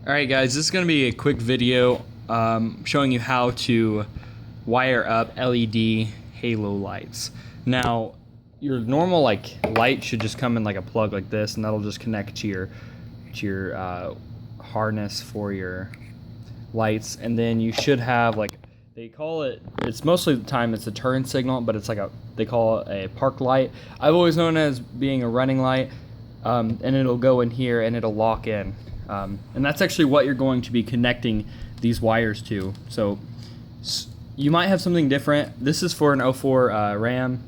Alright guys, this is going to be a quick video showing you how to wire up LED halo lights. Now, your normal light should just come in like a plug like this, and that'll just connect to your harness for your lights. And then you should have they call it's mostly the time it's a turn signal, but it's they call it a park light. I've always known it as being a running light, and it'll go in here and it'll lock in. And that's actually what you're going to be connecting these wires to. So you might have something different. This is for an 04 Ram.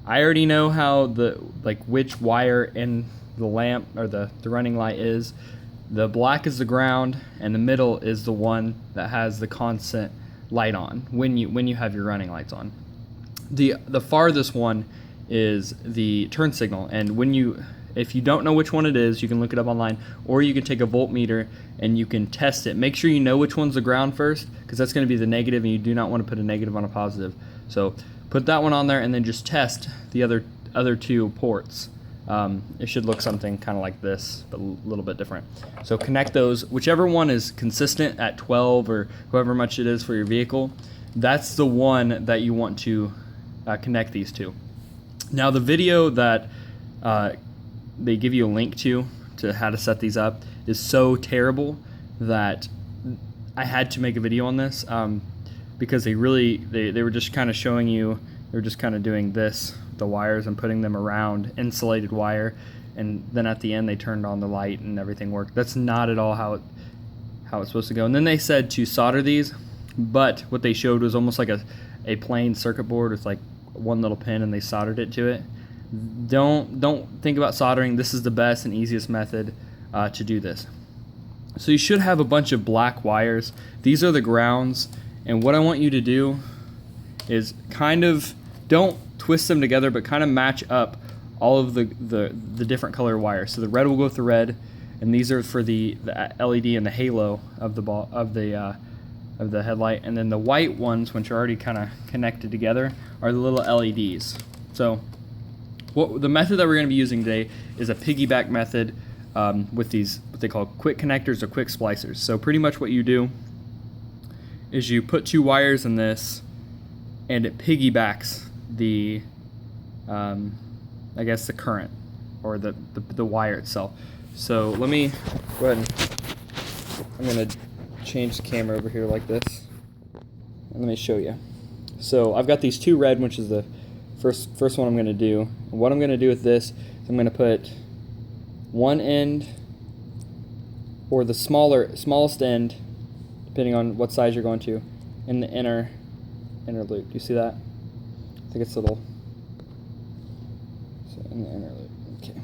I already know how which wire in the lamp or the running light is. The black is the ground, and the middle is the one that has the constant light on when you have your running lights on. The farthest one is the turn signal, and if you don't know which one it is, you can look it up online, or you can take a voltmeter and you can test it. Make sure you know which one's the ground first, because that's going to be the negative, and you do not want to put a negative on a positive. So put that one on there, and then just test the other two ports. It should look something kind of like this, but a little bit different. So connect those. Whichever one is consistent at 12 or however much it is for your vehicle, that's the one that you want to connect these to. Now, the video that they give you a link to how to set these up is so terrible that I had to make a video on this, because they were just kind of showing you, they were just kind of doing this, the wires, and putting them around insulated wire, and then at the end they turned on the light and everything worked. That's not at all how it's supposed to go. And then they said to solder these, but what they showed was almost like a plain circuit board with like one little pin, and they soldered it to it. Don't think about soldering. This is the best and easiest method to do this. So you should have a bunch of black wires. These are the grounds, and what I want you to do is kind of, don't twist them together, but kind of match up all of the different color wires. So the red will go with the red, and these are for the LED and the halo of the headlight, and then the white ones, which are already kind of connected together, are the little LEDs. So the method that we're going to be using today is a piggyback method with these, what they call quick connectors or quick splicers. So pretty much what you do is you put two wires in this, and it piggybacks the, I guess the current, or the wire itself. So let me go ahead I'm going to change the camera over here like this, and let me show you. So I've got these two red, which is the first one I'm going to do. And what I'm going to do with this is I'm going to put one end, or the smallest end, depending on what size you're going to, in the inner loop. Do you see that? I think it's a little, so in the inner loop. Okay.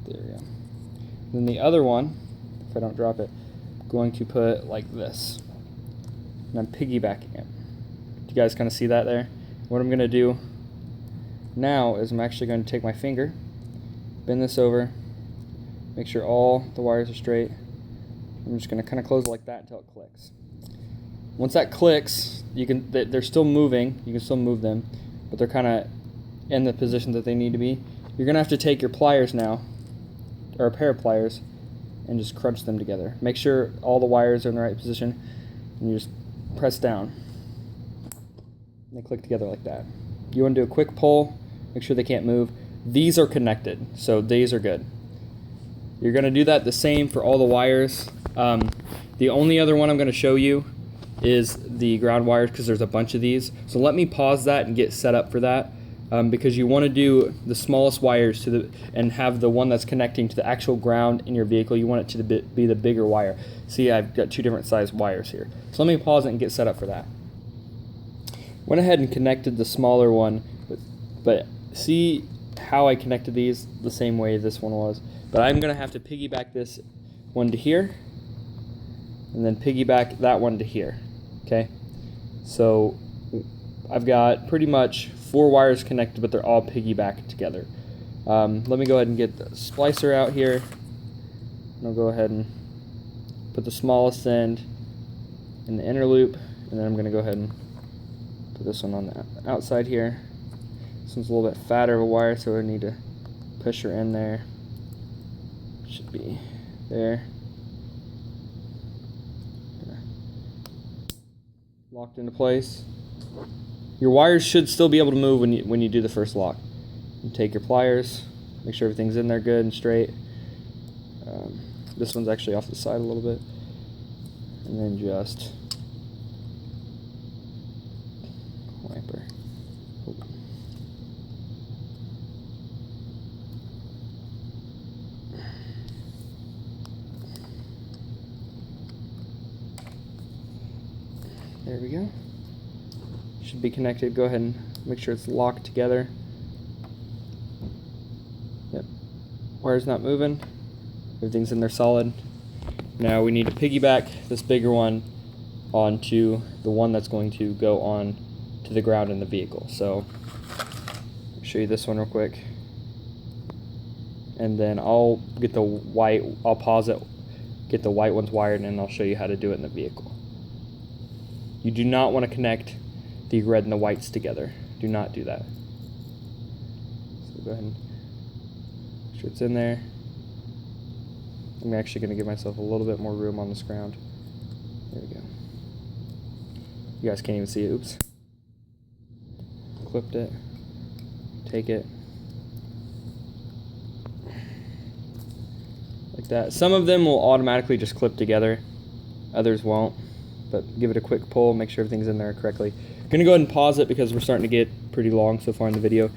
There we go. Then the other one, if I don't drop it, I'm going to put like this. And I'm piggybacking it. Do you guys kind of see that there? What I'm going to do now is I'm actually going to take my finger, bend this over, make sure all the wires are straight. I'm just going to kind of close it like that until it clicks. Once that clicks, they're still moving. You can still move them, but they're kind of in the position that they need to be. You're going to have to take your pliers now, or a pair of pliers, and just crunch them together. Make sure all the wires are in the right position, and you just press down. And they click together like that. You want to do a quick pull, make sure they can't move. These are connected, so these are good. You're going to do that the same for all the wires. The only other one I'm going to show you is the ground wires, because there's a bunch of these. So let me pause that and get set up for that, because you want to do the smallest wires and have the one that's connecting to the actual ground in your vehicle. You want it to be the bigger wire. See, I've got two different size wires here. So let me pause it and get set up for that. Went ahead and connected the smaller one, but see how I connected these the same way this one was. But I'm going to have to piggyback this one to here, and then piggyback that one to here. Okay, so I've got pretty much 4 wires connected, but they're all piggybacked together. Let me go ahead and get the splicer out here, and I'll go ahead and put the smallest end in the inner loop, and then I'm going to go ahead and put this one on the outside here. This one's a little bit fatter of a wire, so I need to push her in there. Should be There. Locked into place. Your wires should still be able to move when you do the first lock. You take your pliers, make sure everything's in there good and straight. This one's actually off the side a little bit. And then just wiper. There we go. Should be connected. Go ahead and make sure it's locked together. Yep. Wire's not moving. Everything's in there solid. Now we need to piggyback this bigger one onto the one that's going to go on to the ground in the vehicle. So I'll show you this one real quick. And then I'll get the white, I'll pause it, get the white ones wired, and I'll show you how to do it in the vehicle. You do not want to connect the red and the whites together. Do not do that. So go ahead and make sure it's in there. I'm actually going to give myself a little bit more room on this ground. There we go. You guys can't even see it. Oops. Clipped it. Take it. Like that. Some of them will automatically just clip together. Others won't. But give it a quick pull. Make sure everything's in there correctly. I'm going to go ahead and pause it because we're starting to get pretty long so far in the video.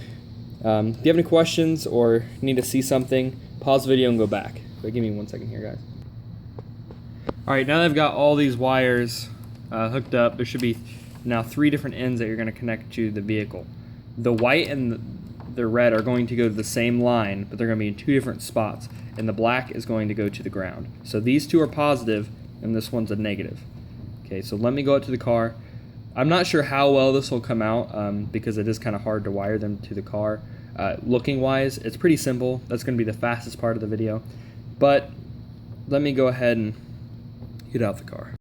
If you have any questions or need to see something, pause the video and go back. But give me 1 second here, guys. Alright, now that I've got all these wires hooked up, there should be now 3 different ends that you're going to connect to the vehicle. The white and the red are going to go to the same line, but they're going to be in 2 different spots. And the black is going to go to the ground. So these 2 are positive, and this one's a negative. Okay, so let me go out to the car. I'm not sure how well this will come out because it is kind of hard to wire them to the car. Looking wise, it's pretty simple. That's going to be the fastest part of the video. But let me go ahead and get out the car.